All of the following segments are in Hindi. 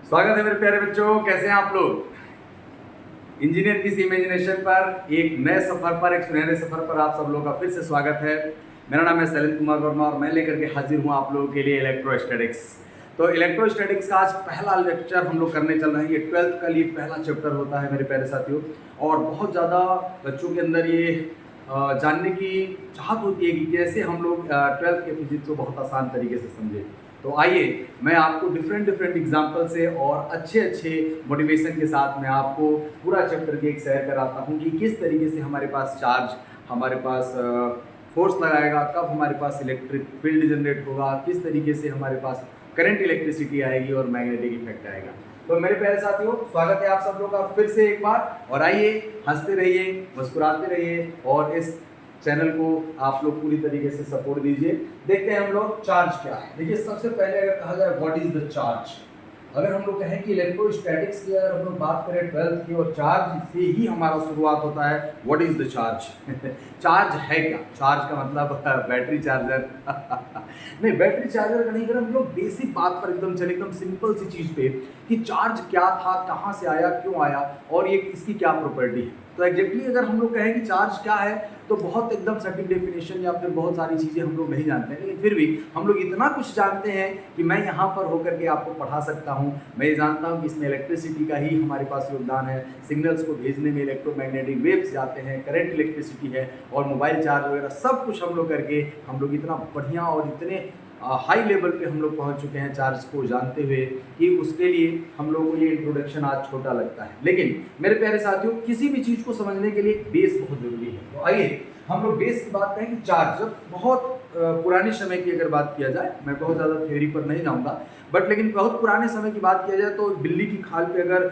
स्वागत है मेरे प्यारे बच्चों। कैसे हैं आप लोग। इंजीनियर की इमेजिनेशन पर एक नए सफर पर, एक सुनहरे सफर पर आप सब लोगों का फिर से स्वागत है। मेरा नाम है शैलेंद्र कुमार वर्मा और मैं लेकर के हाजिर हूँ आप लोगों के लिए इलेक्ट्रोस्टैटिक्स। तो इलेक्ट्रोस्टैटिक्स का आज पहला लेक्चर हम लोग करने चल रहे हैं। ये 12th का लिए पहला चैप्टर होता है मेरे प्यारे साथियों, और बहुत ज़्यादा बच्चों के अंदर ये जानने की चाहत होती है कि कैसे हम लोग 12th के फिजिक्स को बहुत आसान तरीके से समझें। तो आइए मैं आपको डिफरेंट एग्जाम्पल से और अच्छे मोटिवेशन के साथ मैं आपको पूरा चैप्टर की एक सैर कराता हूँ कि किस तरीके से हमारे पास चार्ज, हमारे पास फोर्स लगाएगा, कब हमारे पास इलेक्ट्रिक फील्ड जनरेट होगा, किस तरीके से हमारे पास करंट इलेक्ट्रिसिटी आएगी और मैग्नेटिक इफेक्ट आएगा। तो मेरे प्यारे साथियों, स्वागत है आप सब लोग का फिर से एक बार। और आइए हंसते रहिए, मुस्कुराते रहिए और इस चैनल को आप लोग पूरी तरीके से सपोर्ट दीजिए। देखते हैं हम लोग चार्ज क्या है। देखिए, सबसे पहले अगर कहा जाए व्हाट इज द चार्ज, अगर हम लोग कहें कि इलेक्ट्रोस्टैटिक्स की अगर हम लोग बात करें 12th की, और चार्ज से ही हमारा शुरुआत होता है। What is the charge charge है क्या? चार्ज का मतलब बैटरी चार्जर नहीं, बैटरी चार्जर का नहीं। अगर हम लोग बेसिक बात पर एकदम चले, एकदम सिंपल सी चीज़ पे कि चार्ज क्या था, कहाँ से आया, क्यों आया और ये इसकी क्या प्रॉपर्टी है। तो एग्जैक्टली अगर हम लोग कहें कि चार्ज क्या है तो बहुत एकदम सटीक डेफिनेशन या फिर बहुत सारी चीज़ें हम लोग नहीं जानते हैं, लेकिन फिर भी हम लोग इतना कुछ जानते हैं कि मैं यहाँ पर होकर के आपको पढ़ा सकता हूँ। मैं ये जानता हूँ कि इसमें इलेक्ट्रिसिटी का ही हमारे पास योगदान है। सिग्नल्स को भेजने में इलेक्ट्रोमैग्नेटिक वेव्स जाते हैं, करंट इलेक्ट्रिसिटी है और मोबाइल चार्ज वगैरह सब कुछ हम लोग करके हम लोग इतना बढ़िया और इतने हाई लेवल पे हम लोग पहुंच चुके हैं चार्ज को जानते हुए कि उसके लिए हम लोगों को ये इंट्रोडक्शन आज छोटा लगता है। लेकिन मेरे प्यारे साथियों, किसी भी चीज़ को समझने के लिए बेस बहुत जरूरी है। तो आइए हम लोग बेस की बात करें कि चार्ज जब बहुत पुराने समय की अगर बात किया जाए, मैं बहुत ज़्यादा थ्योरी पर नहीं जाऊँगा, बट लेकिन बहुत पुराने समय की बात किया जाए तो बिल्ली की खाल पे अगर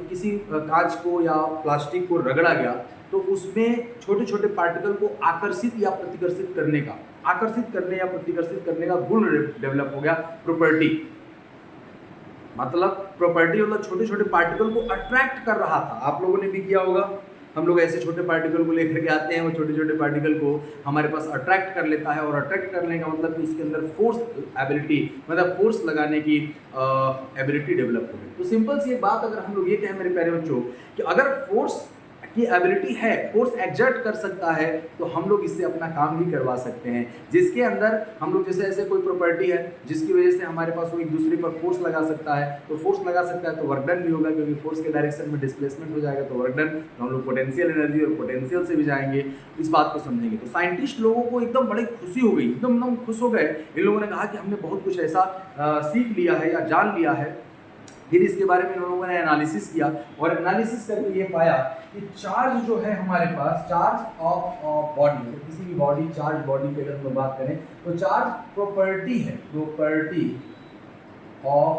किसी कांच को या प्लास्टिक को रगड़ा गया तो उसमें छोटे छोटे पार्टिकल को आकर्षित या प्रतिकर्षित करने का, आकर्षित करने या प्रतिकर्षित करने का गुण डेवलप हो गया, प्रॉपर्टी। मतलब प्रॉपर्टी मतलब छोटे छोटे पार्टिकल को अट्रैक्ट कर रहा था। आप लोगों ने भी किया होगा, हम लोग ऐसे छोटे पार्टिकल को लेकर के आते हैं, वो छोटे छोटे पार्टिकल को हमारे पास अट्रैक्ट कर लेता है, और अट्रैक्ट करने का मतलब कि उसके अंदर फोर्स एबिलिटी, मतलब फोर्स लगाने की एबिलिटी डेवलप हो गई। तो सिंपल सी एक बात अगर हम लोग ये कहें मेरे प्यारे बच्चों कि अगर फोर्स की एबिलिटी है, फोर्स एग्जर्ट कर सकता है, तो हम लोग इससे अपना काम भी करवा सकते हैं। जिसके अंदर हम लोग जैसे ऐसे कोई प्रॉपर्टी है जिसकी वजह से हमारे पास वो एक दूसरे पर फोर्स लगा सकता है, तो फोर्स लगा सकता है तो वर्क डन भी होगा, क्योंकि फोर्स के डायरेक्शन में डिस्प्लेसमेंट हो जाएगा तो वर्क डन। तो हम लोग पोटेंशियल एनर्जी और पोटेंशियल से भी जाएंगे, इस बात को समझेंगे। तो साइंटिस्ट लोगों को एकदम बड़ी खुशी हो गई, एकदम खुश हो गए। इन लोगों ने कहा कि हमने बहुत कुछ ऐसा सीख लिया है या जान लिया है। फिर इसके बारे में इन लोगों ने एनालिसिस किया और एनालिसिस करके ये पाया कि चार्ज जो है हमारे पास, चार्ज ऑफ बॉडी, तो किसी भी बॉडी, चार्ज बॉडी की अगर हम बात करें तो चार्ज प्रॉपर्टी है, property of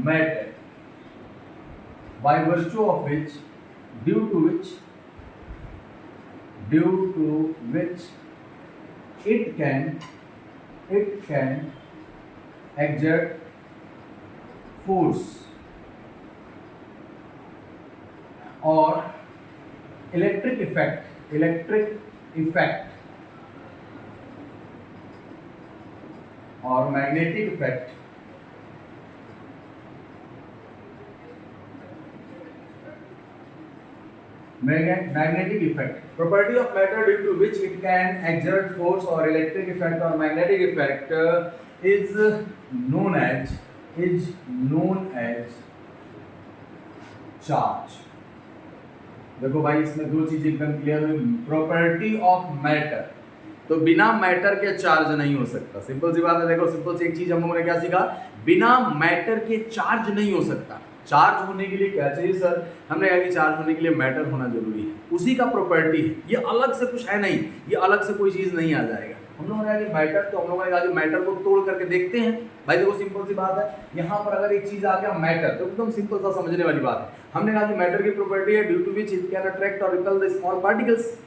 matter, by virtue of which, due to which it can exert force और इलेक्ट्रिक इफेक्ट और magnetic effect magnetic effect, property of matter due to which it can exert force or electric effect or magnetic effect is known as charge। देखो भाई, इसमें दो चीज एकदम क्लियर हुई। प्रॉपर्टी ऑफ मैटर, तो बिना मैटर के चार्ज नहीं हो सकता। सिंपल सी बात है। देखो, सिंपल सी एक चीज हम लोगों ने क्या सीखा, बिना मैटर के चार्ज नहीं हो सकता। चार्ज होने के लिए क्या चाहिए सर? हमने कहा कि चार्ज होने के लिए मैटर होना जरूरी है, उसी का प्रॉपर्टी है, ये अलग से कुछ है नहीं, ये अलग से कोई चीज नहीं आ जाएगा। हम लोगों ने कहा कि मैटर, तो हम लोगों ने कहा कि मैटर को तोड़ करके देखते हैं। भाई देखो, सिंपल सी बात है, यहाँ पर अगर एक चीज आ गया मैटर, तो एकदम सिंपल सा समझने वाली बात है। हमने कहा कि मैटर की प्रॉपर्टी है due to which it can attract और रिपल द स्मॉल पार्टिकल्स,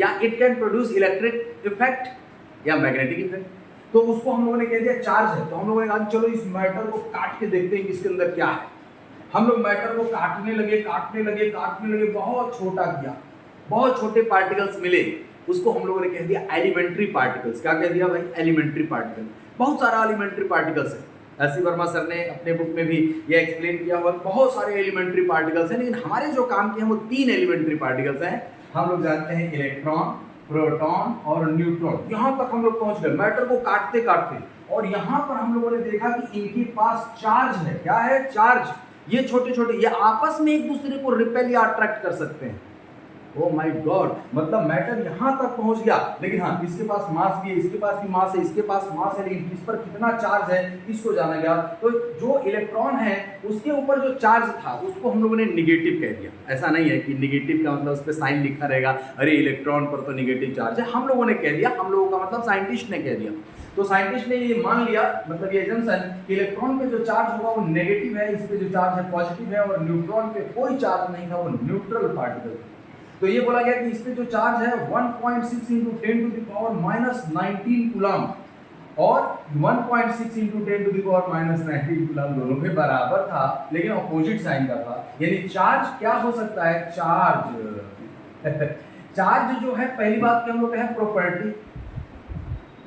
या it can produce electric effect या मैग्नेटिक इफेक्ट। तो उसको हम लोगों ने कह दिया चार्ज है। तो हम लोगों ने कहा चलो इस मैटर को काट के देखते हैं कि इसके अंदर क्या है। हम लोग मैटर को काटने लगे, बहुत छोटा किया, बहुत छोटे पार्टिकल्स मिले, उसको हम लोगों ने कह दिया एलिमेंट्री पार्टिकल्स। क्या कह दिया भाई? Elementary particle. बहुत सारा एलिमेंट्री पार्टिकल्स है। एस.सी. वर्मा सर ने अपने बुक में भी ये एक्सप्लेन किया हुआ। बहुत सारे एलिमेंट्री पार्टिकल्स हैं, लेकिन हमारे जो काम के हैं वो 3 एलिमेंट्री पार्टिकल्स हैं। हम लोग जानते हैं इलेक्ट्रॉन, प्रोटॉन और न्यूट्रॉन। यहाँ तक हम लोग पहुंच गए मैटर को काटते काटते, और यहाँ पर हम लोगों ने देखा कि इनके पास चार्ज है। क्या है? चार्ज। ये छोटे छोटे, ये आपस में एक दूसरे को रिपेल या अट्रैक्ट कर सकते हैं। ओ माय गॉड, मतलब मैटर यहां तक पहुंच गया। लेकिन हाँ, इसके पास मास भी है, इसके पास भी मास है, इसके पास मास है, लेकिन इस पर कितना चार्ज है इसको जाना गया। तो जो इलेक्ट्रॉन है उसके ऊपर जो चार्ज था उसको हम लोगों ने निगेटिव कह दिया। ऐसा नहीं है कि निगेटिव का मतलब उस पर साइन लिखा रहेगा, अरे इलेक्ट्रॉन पर तो निगेटिव चार्ज है, हम लोगों ने कह दिया। हम लोगों का मतलब साइंटिस्ट ने कह दिया। तो साइंटिस्ट ने ये मान लिया, मतलब ये एजम्पशन कि इलेक्ट्रॉन पे जो चार्ज होगा वो नेगेटिव है, इस पे जो चार्ज है पॉजिटिव है, और न्यूट्रॉन पे कोई चार्ज नहीं था, वो न्यूट्रल पार्टिकल। तो ये बोला गया कि इस पे जो चार्ज है 1.6 × 10⁻⁻19 कूलम और 1.6 × 10⁻⁻19 कूलम दोनों के बराबर था, लेकिन ऑपोजिट साइन का था। यानी चार्ज क्या हो सकता है? चार्ज चार्ज जो है, पहली बात हम लोग कहें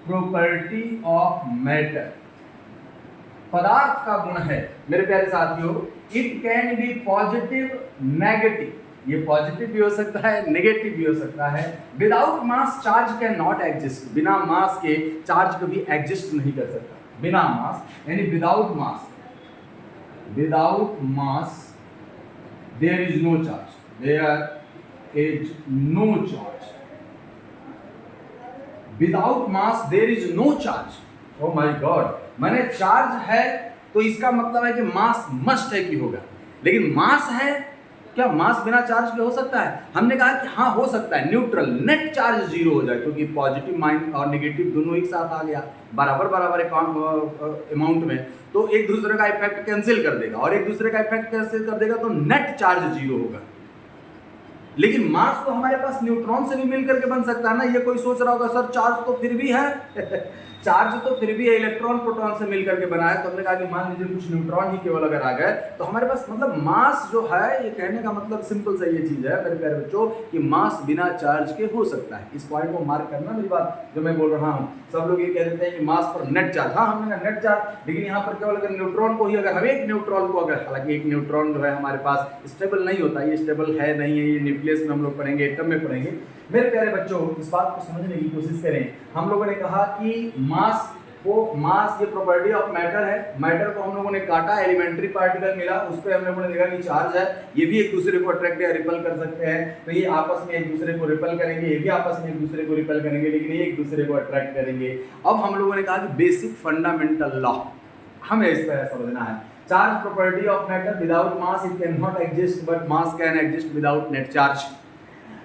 प्रॉपर्टी ऑफ मैटर, पदार्थ का गुण है मेरे प्यारे साथियों। It can be positive, negative. ये पॉजिटिव भी हो सकता है, नेगेटिव भी हो सकता है। Without mass charge can not exist. बिना मास के चार्ज कभी एग्जिस्ट नहीं कर सकता। बिना मास यानी without mass, without mass there is no charge, there is no charge. Without mass there is no charge. Oh my God, माने चार्ज है तो इसका मतलब है कि मास मस्ट है कि होगा, लेकिन मास है, क्या मास बिना चार्ज के हो सकता है? हमने कहा कि हाँ हो सकता है, न्यूट्रल, नेट चार्ज जीरो हो जाए, क्योंकि पॉजिटिव माइन और नेगेटिव दोनों एक साथ आ गया बराबर बराबर अमाउंट में, तो एक दूसरे का इफेक्ट कैंसिल कर देगा, और एक दूसरे का इफेक्ट कैंसिल कर देगा तो नेट चार्ज जीरो होगा। लेकिन मास तो हमारे पास न्यूट्रॉन से भी मिलकर के बन सकता है ना। ये कोई सोच रहा होगा सर चार्ज तो फिर भी है चार्ज तो फिर भी है, इलेक्ट्रॉन प्रोटॉन से मिलकर के बना है। तो हमने कहा कि मान लीजिए कुछ न्यूट्रॉन ही केवल अगर आ गए तो हमारे पास, मतलब मास जो है, ये कहने का मतलब सिंपल सा ये चीज है मेरे प्यारे बच्चों कि मास बिना चार्ज के हो सकता है। इस पॉइंट को मार्क करना, मेरी बात जो मैं बोल रहा हूँ। सब लोग ये कह देते हैं कि मास पर नेट चार्ज, हाँ हमने कहा नेट चार्ज, लेकिन यहाँ पर केवल अगर न्यूट्रॉन को ही, अगर हम एक न्यूट्रॉन को अगर, हालांकि एक न्यूट्रॉन जो है हमारे पास स्टेबल नहीं होता, ये स्टेबल है नहीं है, ये न्यूक्लियस में हम लोग पढ़ेंगे, एटम में पढ़ेंगे। मेरे प्यारे बच्चों इस बात को समझने की कोशिश करें। हम लोगों ने कहा कि मास ये प्रॉपर्टी ऑफ मैटर है। मैटर को हम लोगों ने काटा, एलिमेंट्री पार्टिकल मिला, उस पर हम लोगों ने देखा कि चार्ज है, ये भी एक दूसरे को अट्रैक्ट या रिपल कर सकते हैं, तो ये आपस में एक दूसरे को रिपल करेंगे, ये भी आपस में एक दूसरे को रिपल करेंगे, लेकिन ये एक दूसरे को अट्रैक्ट करेंगे। अब हम लोगों ने कहा कि बेसिक फंडामेंटल लॉ हमें इस पर समझना है। Charge property of matter, without mass it can not exist, but mass can exist without net charge.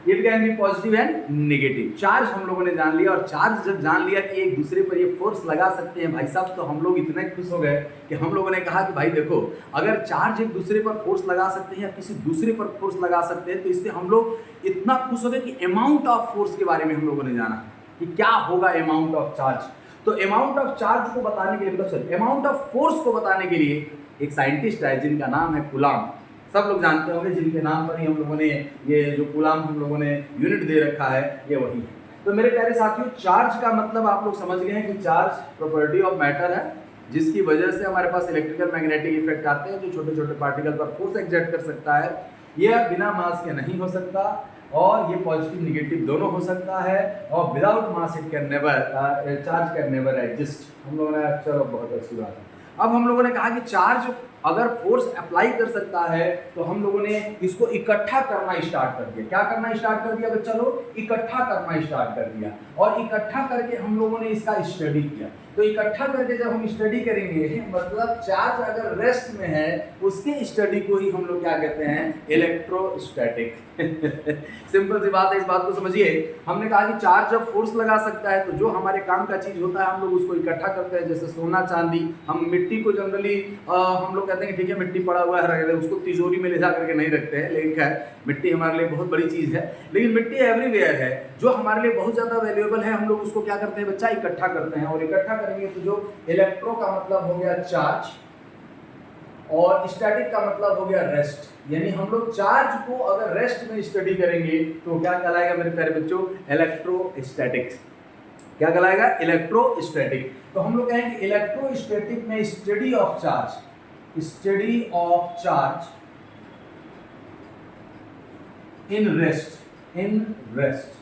It can be positive and negative. Charge हम लोगों ने जान लिया, और चार्ज जब जान लिया कि एक दूसरे पर ये फोर्स लगा सकते हैं भाई साहब, तो हम लोग इतने खुश हो गए कि हम लोगों ने कहा कि भाई देखो, अगर चार्ज एक दूसरे पर फोर्स लगा सकते हैं या किसी दूसरे पर फोर्स लगा सकते हैं, तो इससे हम लोग इतना खुश हो गए कि अमाउंट ऑफ फोर्स के बारे में हम लोगों ने जाना कि क्या होगा अमाउंट ऑफ चार्ज। तो अमाउंट ऑफ चार्ज को बताने के लिए, मतलब अमाउंट ऑफ फोर्स को बताने के लिए एक साइंटिस्ट है जिनका नाम है कूलॉम। सब लोग जानते होंगे, जिनके नाम पर ही हम लोगों ने ये जो कूलॉम हम लोगों ने यूनिट दे रखा है, ये वही है। तो मेरे प्यारे साथियों, चार्ज का मतलब आप लोग समझ गए हैं कि चार्ज प्रॉपर्टी ऑफ मैटर है, जिसकी वजह से हमारे पास इलेक्ट्रिकल मैग्नेटिक इफेक्ट आते हैं, जो छोटे छोटे पार्टिकल पर फोर्स एक्सर्ट कर सकता है। यह बिना मास के नहीं हो सकता, और ये पॉजिटिव निगेटिव दोनों हो सकता है, और without mass it can never, charge can never exist. हम लोगों ने, चलो बहुत अच्छी बात है। अब हम लोगों ने कहा कि चार्ज अगर फोर्स अप्लाई कर सकता है, तो हम लोगों ने इसको इकट्ठा करना स्टार्ट कर दिया। क्या करना स्टार्ट कर दिया बच्चा लोग? इकट्ठा करना स्टार्ट कर दिया, और इकट्ठा करके हम लोगों ने इसका स्टडी किया। तो इकट्ठा करके जब हम स्टडी करेंगे, मतलब चार्ज अगर रेस्ट में है, उसके स्टडी को ही हम लोग क्या कहते हैं? इलेक्ट्रोस्टैटिक। सिंपल सी बात है, इस बात को समझिए। हमने कहा कि चार्ज जब फोर्स लगा सकता है, तो जो हमारे काम का चीज होता है हम लोग उसको इकट्ठा करते हैं। जैसे सोना चांदी, हम मिट्टी को जनरली हम लोग कहते हैं कि ठीक है मिट्टी पड़ा हुआ है, उसको तिजोरी में ले जा करके नहीं रखते हैं, लेकिन खैर मिट्टी हमारे लिए बहुत बड़ी चीज है। लेकिन मिट्टी एवरीवेयर है, जो हमारे लिए बहुत ज्यादा वैल्यूएबल है, हम लोग उसको क्या करते हैं बच्चा? इकट्ठा करते हैं। और इकट्ठा करेंगे तो जो इलेक्ट्रो का मतलब हो गया चार्ज, और स्टैटिक का मतलब हो गया रेस्ट। यानी हम लोग चार्ज को अगर रेस्ट में स्टडी करेंगे तो क्या कहलाएगा मेरे प्यारे बच्चों? इलेक्ट्रोस्टैटिक्स। क्या कहलाएगा? इलेक्ट्रोस्टैटिक। तो हम लोग कहेंगे इलेक्ट्रोस्टैटिक में study of charge in rest.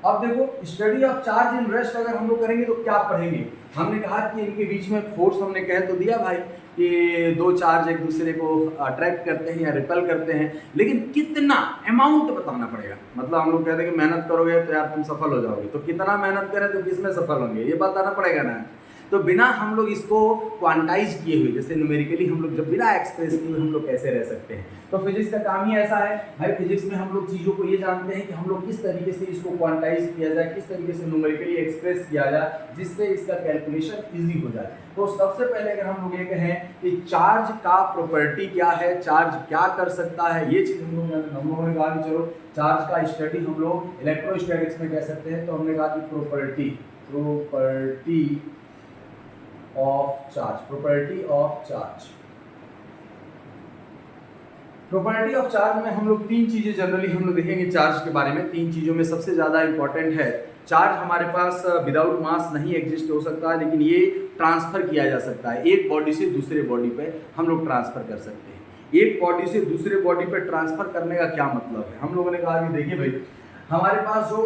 अब देखो study of charge in rest अगर हम लोग करेंगे तो क्या पढ़ेंगे? हमने कहा कि इनके बीच में फोर्स हमने कह तो दिया भाई कि दो चार्ज एक दूसरे को अट्रैक्ट करते हैं या रिपेल करते हैं, लेकिन कितना अमाउंट बताना पड़ेगा। मतलब हम लोग कहते हैं कि मेहनत करोगे तो यार तुम सफल हो जाओगे, तो कितना मेहनत करें तो किसमें सफल होंगे ये बताना पड़ेगा ना। तो बिना हम लोग इसको क्वांटाइज किए हुए, जैसे न्यूमेरिकली हम लोग जब बिना एक्सप्रेस किए हुए हम लोग कैसे रह सकते हैं, तो फिजिक्स का काम ही ऐसा है भाई। फिजिक्स में हम लोग चीज़ों को ये जानते हैं कि हम लोग किस तरीके से इसको क्वांटाइज किया जाए, किस तरीके से न्यूमेरिकली एक्सप्रेस किया जाए जिससे इसका कैलकुलेशन इजी हो जाए। तो सबसे पहले अगर हम लोग ये कहें कि चार्ज का प्रॉपर्टी क्या है, चार्ज क्या कर सकता है, ये चीज़ हम लोगों ने कहा कि चलो चार्ज का स्टडी हम लोग इलेक्ट्रोस्टैटिक्स में कह सकते हैं। तो हमने कहा कि प्रॉपर्टी ऑफ चार्ज में हम लोग तीन चीजें जनरली हम लोग देखेंगे चार्ज के बारे में। तीन चीजों में सबसे ज्यादा इंपॉर्टेंट है, चार्ज हमारे पास विदाउट मास नहीं एग्जिस्ट हो सकता है, लेकिन ये ट्रांसफर किया जा सकता है। एक बॉडी से दूसरे बॉडी पे हम लोग ट्रांसफर कर सकते हैं। एक बॉडी से दूसरे बॉडी पे ट्रांसफर करने का क्या मतलब है? हम लोगों ने कहा कि देखिए भाई, हमारे पास जो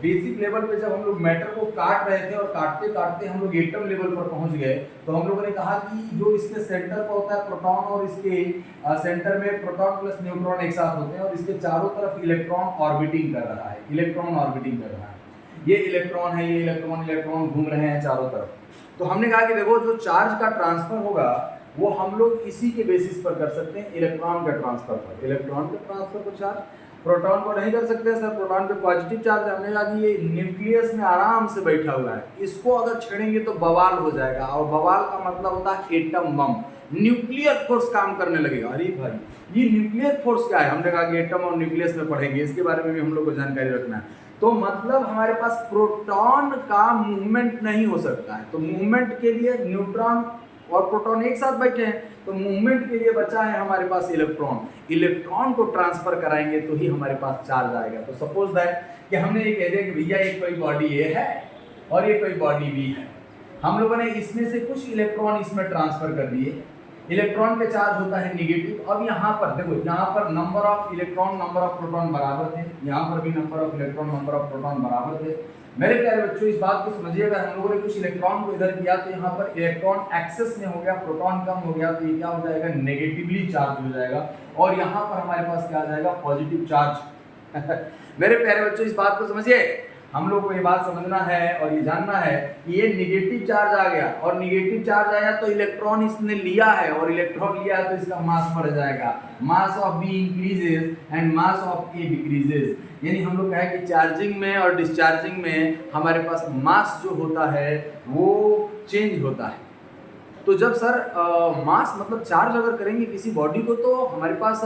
बेसिक लेवल पे जब हम लोग मैटर को काट रहे थे और काटते काटते हम लोग एटम लेवल पर पहुंच गए, तो हम लोगों ने कहा कि जो इसके सेंटर पर होता है प्रोटॉन, और इसके सेंटर में प्रोटॉन प्लस न्यूट्रॉन एक साथ होते हैं, और इसके चारों तरफ इलेक्ट्रॉन ऑर्बिटिंग कर रहा है। ये इलेक्ट्रॉन है, ये इलेक्ट्रॉन घूम रहे हैं चारों तरफ। तो हमने कहा कि देखो जो चार्ज का ट्रांसफर होगा वो हम लोग इसी के बेसिस पर कर सकते हैं, इलेक्ट्रॉन का ट्रांसफर पर चार्ज। प्रोटॉन को नहीं कर सकते सर, प्रोटॉन पे पॉजिटिव चार्ज है। हमने कहा कि ये न्यूक्लियस में आराम से बैठा हुआ है, इसको अगर छेड़ेंगे तो बवाल हो जाएगा, और बवाल का मतलब होता है एटम बम, न्यूक्लियर फोर्स काम करने लगेगा। अरे भाई ये न्यूक्लियर फोर्स क्या है? हमने कहा कि एटम और न्यूक्लियस में पढ़ेंगे, इसके बारे में भी हम लोग को जानकारी रखना है। तो मतलब हमारे पास प्रोटॉन का मूवमेंट नहीं हो सकता है, तो मूवमेंट के लिए न्यूट्रॉन और प्रोटॉन एक साथ बैठे हैं, तो मूवमेंट के लिए बचा है हमारे पास इलेक्ट्रॉन को ट्रांसफर कराएंगे तो ही हमारे पास चार्ज आएगा। तो सपोज दैट कि हमने ये कह दिया कि भैया एक कोई बॉडी ये है और ये कोई बॉडी बी है, हम लोगों ने इसमें से कुछ इलेक्ट्रॉन इसमें ट्रांसफर कर दिए, इलेक्ट्रॉन का चार्ज होता है नेगेटिव। अब यहाँ पर देखो, यहाँ पर number of electron number of proton बराबर थे, यहाँ पर भी number of electron number of proton बराबर थे। मेरे प्यारे बच्चों इस बात को समझिएगा, हम लोगों ने कुछ इलेक्ट्रॉन को इधर किया तो यहाँ पर इलेक्ट्रॉन एक्सेस में हो गया, प्रोटॉन कम हो गया, तो ये क्या हो जाएगा? नेगेटिवली चार्ज हो जाएगा, और यहाँ पर हमारे पास क्या आ जाएगा? Positive charge. मेरे प्यारे बच्चों इस बात को समझिए, हम लोग को ये बात समझना है और ये जानना है कि ये नेगेटिव चार्ज आ गया, और नेगेटिव चार्ज आया तो इलेक्ट्रॉन इसने लिया है, और इलेक्ट्रॉन लिया है तो इसका मास बढ़ जाएगा। Mass of B increases and mass of A decreases. यानी हम लोग कहें कि चार्जिंग में और डिस्चार्जिंग में हमारे पास मास जो होता है वो चेंज होता है। तो जब सर मास मतलब चार्ज अगर करेंगे किसी बॉडी को तो हमारे पास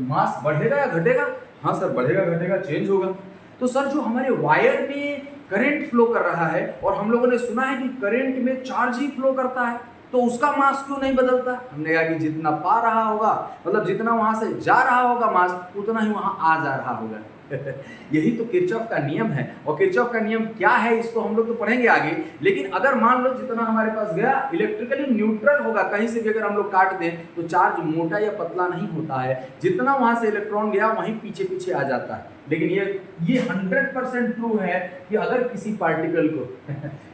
मास बढ़ेगा या घटेगा? हाँ सर, बढ़ेगा घटेगा चेंज होगा। तो सर जो हमारे वायर में करंट फ्लो कर रहा है, और हम लोगों ने सुना है कि करंट में चार्ज ही फ्लो करता है, तो उसका मास क्यों नहीं बदलता? हमने कहा कि जितना पा रहा होगा, मतलब जितना वहां से जा रहा होगा मास, उतना ही वहां आ जा रहा होगा। यही तो किरचॉफ का नियम है। और किरचॉफ का नियम क्या है इसको हम लोग तो पढ़ेंगे आगे, लेकिन अगर मान लो जितना हमारे पास गया इलेक्ट्रिकली न्यूट्रल होगा, कहीं से भी अगर हम लोग काट दें तो चार्ज मोटा या पतला नहीं होता है, जितना वहां से इलेक्ट्रॉन गया वहीं पीछे पीछे आ जाता है। लेकिन ये 100% ट्रू है कि अगर किसी पार्टिकल को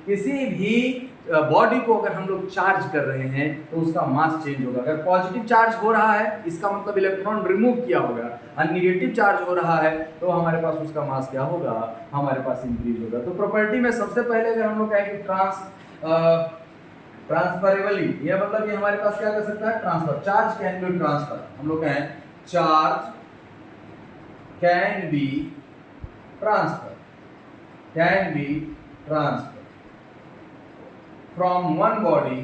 किसी भी बॉडी को अगर हम लोग चार्ज कर रहे हैं तो उसका मास चेंज होगा। अगर पॉजिटिव चार्ज हो रहा है इसका मतलब इलेक्ट्रॉन रिमूव किया होगा, और नेगेटिव चार्ज हो रहा है तो हमारे पास उसका मास क्या होगा? हमारे पास इंक्रीज होगा। तो प्रॉपर्टी में सबसे पहले अगर हम लोग कहें कि ट्रांसफरेबली, ये मतलब ये हमारे पास क्या कर सकता है? Transfer. Charge can be transfer. हम लोग कहें charge can be transfer from one body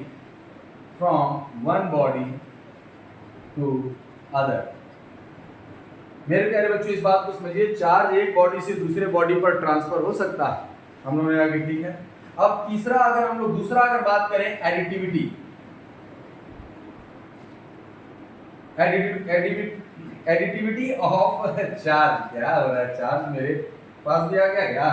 to other। मेरे प्यारे बच्चों इस बात को समझिए, चार्ज एक बॉडी से दूसरे बॉडी पर ट्रांसफर हो सकता है। हम लोग ने आगे ठीक है। अब तीसरा अगर हम लोग दूसरा अगर बात करें एडिटिविटी ऑफ चार्ज। क्या हो रहा है? चार्ज मेरे पास भी आ गया क्या?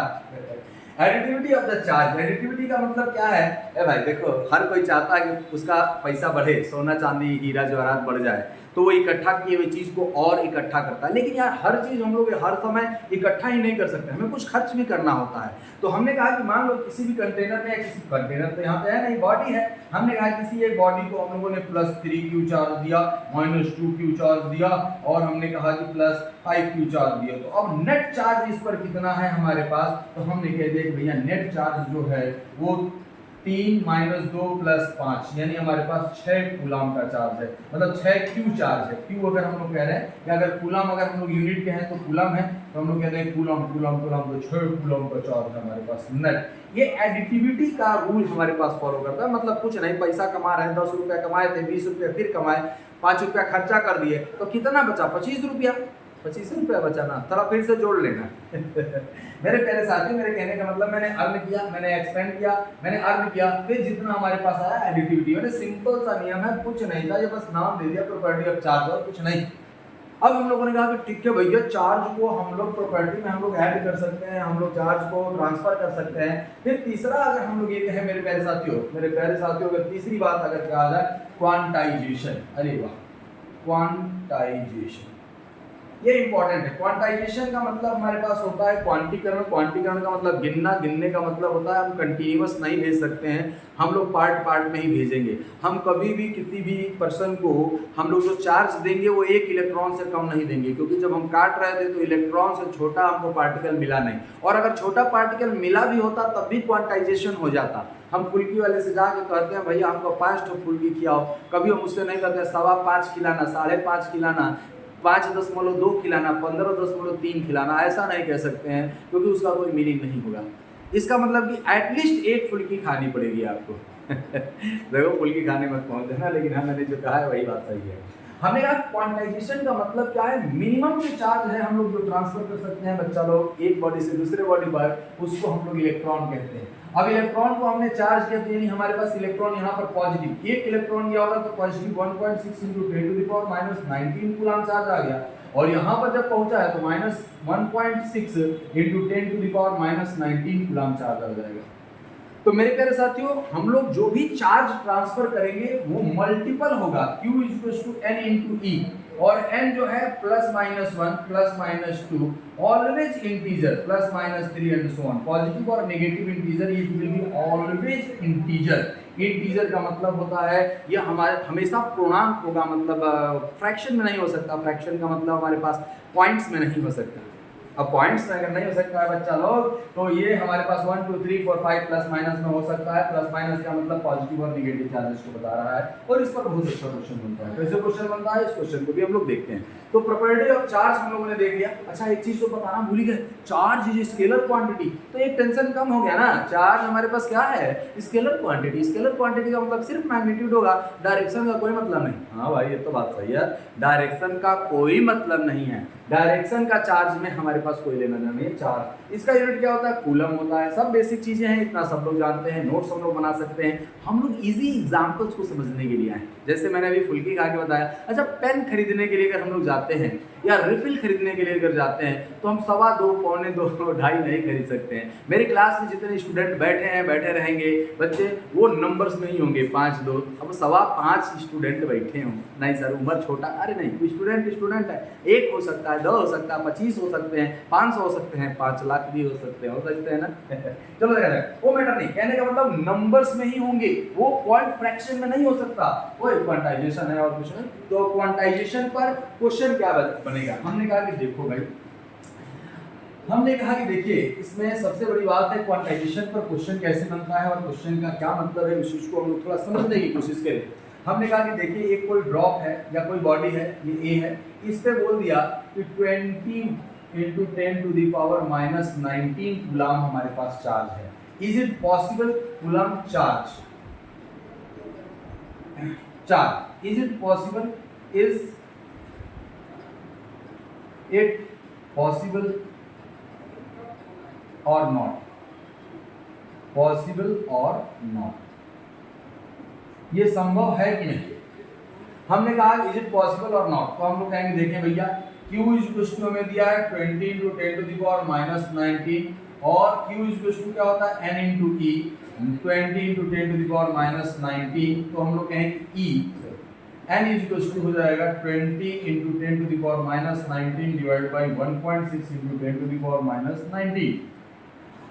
Additivity of the charge, additivity का मतलब क्या है? ए भाई देखो, हर कोई चाहता है कि उसका पैसा बढ़े, सोना चांदी हीरा जवाहरात बढ़ जाए, तो वो इकट्ठा किए हुए चीज को और इकट्ठा करता है। लेकिन यार हर चीज हम लोग हर समय इकट्ठा ही नहीं कर सकते, हमें कुछ खर्च भी करना होता है। तो हमने कहा कि मान लो किसी भी कंटेनर में, किसी कंटेनर तो यहाँ पे है नहीं, बॉडी है, हमने कहा किसी एक बॉडी को हम लोगों ने +3 Q चार्ज दिया, -2 Q चार्ज दिया, और हमने कहा कि +5 Q चार्ज दिया। तो अब नेट चार्ज इस पर कितना है हमारे पास? तो हमने कह दिया भैया नेट चार्ज जो है वो 3 - 2 + 5 यानी हमारे पास 6 कूलम का चार्ज है, मतलब 6 Q चार्ज है। Q अगर हम लोग कह रहे हैं कि अगर कूलम अगर हम लोग यूनिट के हैं तो कूलम है, तो हम लोग कहते हैं कूलम कूलम कूलम, तो 6 कूलम का चार्ज है हमारे पास नेट। ये एडिटिविटी का रूल हमारे पास फॉलो करता है, मतलब कुछ नहीं, पैसा कमा रहे हैं, 10 रुपया कमाए थे, 20 रुपया फिर कमाए, 5 रुपया खर्चा कर दिए, तो कितना बचा? 25 रुपया, 25 रुपया बचाना, थोड़ा फिर से जोड़ लेना। मेरे प्यारे साथी, मेरे कहने का मतलब मैंने अर्न किया, मैंने एक्सपेंड किया, मैंने अर्न किया, फिर जितना हमारे पास आया एडिटिविटी, मैंने सिंपल सा नियम है, कुछ नहीं था, ये बस नाम दे दिया प्रॉपर्टी ऑफ चार्ज और कुछ नहीं। अब हम लोगों ने कहा कि ठीक है भैया, चार्ज को हम लोग प्रॉपर्टी में हम लोग ऐड कर सकते हैं, हम लोग चार्ज को ट्रांसफर कर सकते हैं। फिर तीसरा अगर हम लोग ये कहें मेरे प्यारे साथियों, अगर तीसरी बात अगर कहा जाए क्वांटाइजेशन, अरे वाह, क्वांटाइजेशन ये इंपॉर्टेंट है। क्वांटाइजेशन का मतलब हमारे पास होता है क्वांटीकरण, क्वांटीकरण का मतलब गिनना, गिनने का मतलब होता है हम कंटिन्यूअस नहीं भेज सकते हैं, हम लोग पार्ट पार्ट में ही भेजेंगे। हम कभी भी किसी भी पर्सन को हम लोग जो चार्ज देंगे वो 1 इलेक्ट्रॉन से कम नहीं देंगे, क्योंकि जब हम काट रहे थे तो इलेक्ट्रॉन से छोटा हमको पार्टिकल मिला नहीं, और अगर छोटा पार्टिकल मिला भी होता तब भी क्वांटाइजेशन हो जाता। हम फुल्की वाले से जाके कहते हैं भैया हमको 5 ठो फुल्की खिलाओ, कभी हम उससे नहीं कहते 5.25 खिलाना, 5.5 खिलाना, 5.2 खिलाना, 15.3 खिलाना, ऐसा नहीं कह सकते हैं, क्योंकि उसका कोई मीनिंग नहीं होगा। इसका मतलब कि एटलीस्ट 1 फुल्की खानी पड़ेगी आपको। देखो फुल्की खाने मत पहुंच देना, लेकिन हाँ मैंने जो कहा है वही बात सही है। हमने कहा क्वांटाइजेशन का मतलब क्या है? मिनिमम जो चार्ज है हम लोग जो ट्रांसफर कर सकते हैं बच्चा लोग एक बॉडी से दूसरे बॉडी पर, उसको हम लोग इलेक्ट्रॉन कहते हैं। अब इलेक्ट्रॉन को हमने चार्ज किया तो यानी हमारे पास इलेक्ट्रॉन यहाँ पर पॉजिटिव 1 इलेक्ट्रॉन दिया होगा तो पॉजिटिव 1.6 × 10⁻⁻19 कूलम चार्ज आ गया, और यहाँ पर जब पहुंचा है तो -1.6 × 10⁻⁻19 कूलम चार्ज आ जाएगा। तो मेरे प्यारे साथियों, हम लोग जो भी चार्ज ट्रांसफर करेंगे वो मल्टीपल होगा, Q = N × E, और n जो है +-1 +-2 always integer, +-3 and so on. Positive और नेगेटिव इंटीजर ये will be always integer. Integer का मतलब होता है ये हमारे हमेशा पूर्णांक होगा, मतलब फ्रैक्शन में नहीं हो सकता। फ्रैक्शन का मतलब हमारे पास पॉइंट्स में नहीं हो सकता। अब पॉइंट्स में अगर नहीं हो सकता है बच्चा लोग, तो ये हमारे पास 1 2 3 4 5 प्लस माइनस में हो सकता है। प्लस माइनस का मतलब पॉजिटिव और नेगेटिव चार्जेस को बता रहा है, और इस पर बहुत अच्छा क्वेश्चन बनता है। कैसे क्वेश्चन बनता है, इस क्वेश्चन को भी हम लोग देखते हैं। तो प्रॉपर्टी ऑफ चार्ज हम लोगों ने देख लिया। अच्छा एक चीज तो बताना भूल गए, चार्ज इज स्केलर क्वांटिटी, तो एक टेंशन कम हो गया ना। चार्ज हमारे पास क्या है, स्केलर क्वांटिटी। स्केलर क्वांटिटी का मतलब सिर्फ मैग्नीट्यूड होगा, डायरेक्शन का कोई मतलब नहीं। हाँ भाई ये तो बात सही है, डायरेक्शन का कोई मतलब नहीं है। डायरेक्शन का चार्ज में हमारे पास कोई लेना देना नहीं है। चार्ज इसका यूनिट क्या होता है, कूलम होता है। सब बेसिक चीजें हैं, इतना सब लोग जानते हैं, नोट्स हम लोग बना सकते हैं। हम लोग इजी एग्जांपल्स को समझने के लिए आए, जैसे मैंने अभी फुल्की खा के बताया। अच्छा पेन खरीदने के लिए अगर हम लोग जाते हैं या रिफिल खरीदने के लिए अगर जाते हैं, तो हम 2.25 पौने 2 2.5 नहीं खरीद सकते हैं। मेरी क्लास में जितने स्टूडेंट बैठे हैं, बैठे रहेंगे बच्चे, वो नंबर्स में ही होंगे 5 2। अब 5.25 स्टूडेंट बैठे हों, नहीं सर उम्र छोटा, अरे नहीं, स्टूडेंट है, 1 हो सकता है, 2 हो सकता है, 25 हो सकते हैं, 500 हो सकते हैं, 5 लाख भी हो सकते हैं ना। चलो देखा जाए, वो मैटर नहीं। कहने का मतलब नंबर्स में ही होंगे, वो पॉइंट फ्रैक्शन में नहीं हो सकता। वो क्वांटाइजेशन है और कुछ नहीं। तो क्वांटाइजेशन पर क्वेश्चन क्या बनेगा, हमने कहा कि देखो भाई, हमने कहा कि देखिए इसमें सबसे बड़ी बात है क्वांटाइजेशन पर क्वेश्चन कैसे बनता है और क्वेश्चन का क्या मतलब है, उस चीज को हम लोग थोड़ा समझने की कोशिश करें। हमने कहा कि देखिए एक कोई ड्रॉप है या कोई बॉडी है, ये ए है, इस पे बोल दिया कि 20 × 10⁻⁻19 कूलम हमारे पास चार्ज है। Is it possible, coulomb charge, is it possible, is it possible और नॉट, पॉसिबल और नॉट, ये संभव है कि नहीं। हमने कहा इज इट पॉसिबल और नॉट, तो हम लोग कहेंगे देखें भैया Q = हमें दिया है 20 × 10⁻⁻19 और Q इक्वल टू क्या होता है n into E, 20 into 10 to the power minus 19। तो हम लोग कहें कि n इक्वल टू हो जाएगा 20 into 10 to the power minus 19 divide by 1.6 into 10 to the power minus 19।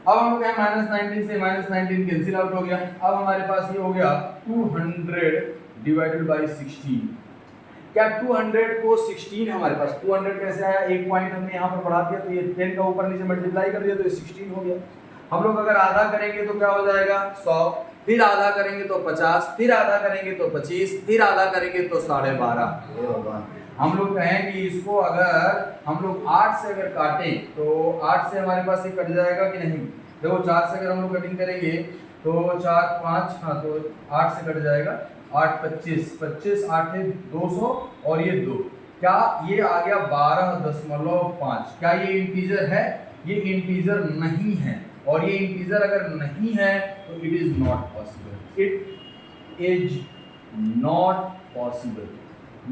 अब हम लोग कहें माइनस 19 से माइनस 19 कैंसिल आउट हो गया। अब हमारे पास ये हो गया 200 डिवाइडेड बाई 16। क्या 200 को 16 हमारे पास 200 कैसे आया, एक पॉइंट हमने यहाँ पर बढ़ा दिया तो ये 10 का ऊपर नीचे मल्टीप्लाई कर दिया तो ये 16 हो गया। हम लोग अगर आधा करेंगे तो क्या हो जाएगा 100, फिर आधा करेंगे तो 50, फिर आधा करेंगे तो 25, फिर आधा करेंगे तो 12.5। हम लोग कहें कि इसको अगर हम लोग 8 से अगर काटें तो 8 से हमारे पास ये कट जाएगा कि नहीं। देखो 4 से अगर हम लोग कटिंग करेंगे तो 4 5, हाँ तो 8 से कट जाएगा, 8 25, 25 8 है 200 और ये 2, क्या ये आ गया 12.5। क्या ये इंटीजर है? ये इंटीजर नहीं है, और ये इंटीजर अगर नहीं है तो it is not possible, it is not possible.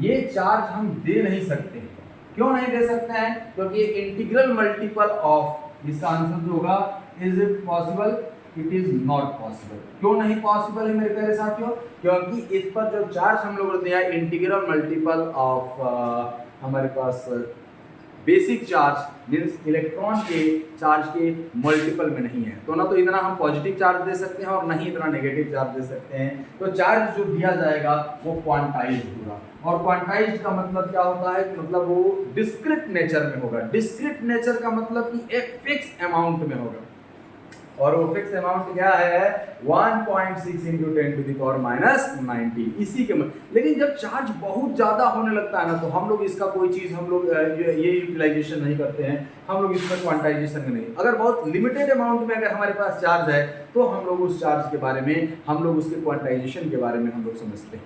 ये चार्ज हम दे नहीं सकते हैं। क्यों नहीं दे सकते हैं? क्योंकि ये इंटीग्रल मल्टीपल ऑफ, इसका आंसर जो होगा is it possible, it is not possible. क्यों नहीं पॉसिबल है मेरे प्यारे साथियों? क्योंकि इस पर जो चार्ज हम लोग दिया है इंटीग्रल मल्टीपल ऑफ हमारे पास बेसिक चार्ज मीन्स इलेक्ट्रॉन के चार्ज के मल्टीपल में नहीं है। तो ना तो इतना हम पॉजिटिव चार्ज दे सकते हैं और नहीं इतना नेगेटिव चार्ज दे सकते हैं। तो चार्ज जो दिया जाएगा वो क्वांटाइज्ड होगा, और क्वांटाइज्ड का मतलब क्या होता है? मतलब वो डिस्क्रीट नेचर में होगा। डिस्क्रीट नेचर का मतलब कि एक फिक्स अमाउंट में होगा, और वो फिक्स अमाउंट क्या है 1.6 into 10 to the power minus 19 इसी के लेकिन जब चार्ज बहुत ज़्यादा होने लगता है ना तो हम लोग इसका कोई चीज़ हम लोग ये यूटिलाइजेशन नहीं करते हैं, हम लोग इसमें क्वांटाइजेशन में नहीं। अगर बहुत लिमिटेड अमाउंट में अगर हमारे पास चार्ज है तो हम लोग उस चार्ज के बारे में हम लोग उसके क्वांटाइजेशन के बारे में हम लोग समझते हैं।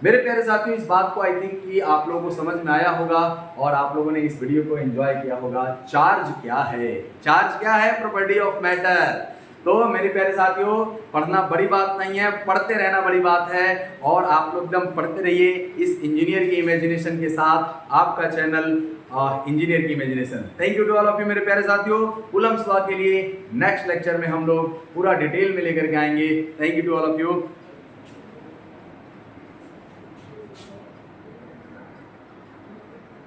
मेरे प्यारे साथियों इस बात को आई थिंक कि आप लोगों को समझ में आया होगा और आप लोगों ने इस वीडियो को एंजॉय किया होगा। चार्ज क्या है? चार्ज क्या है? Property of matter. तो मेरे प्यारे साथियों पढ़ना बड़ी बात नहीं है, पढ़ते रहना बड़ी बात है, और आप लोग एकदम पढ़ते रहिए इस इंजीनियर की इमेजिनेशन के साथ, आपका चैनल इंजीनियर की imagination. Thank you to all of you मेरे प्यारे साथियों। कूलम्स लॉ के लिए नेक्स्ट लेक्चर में हम लोग पूरा डिटेल में लेकर के आएंगे। Thank you to all of you.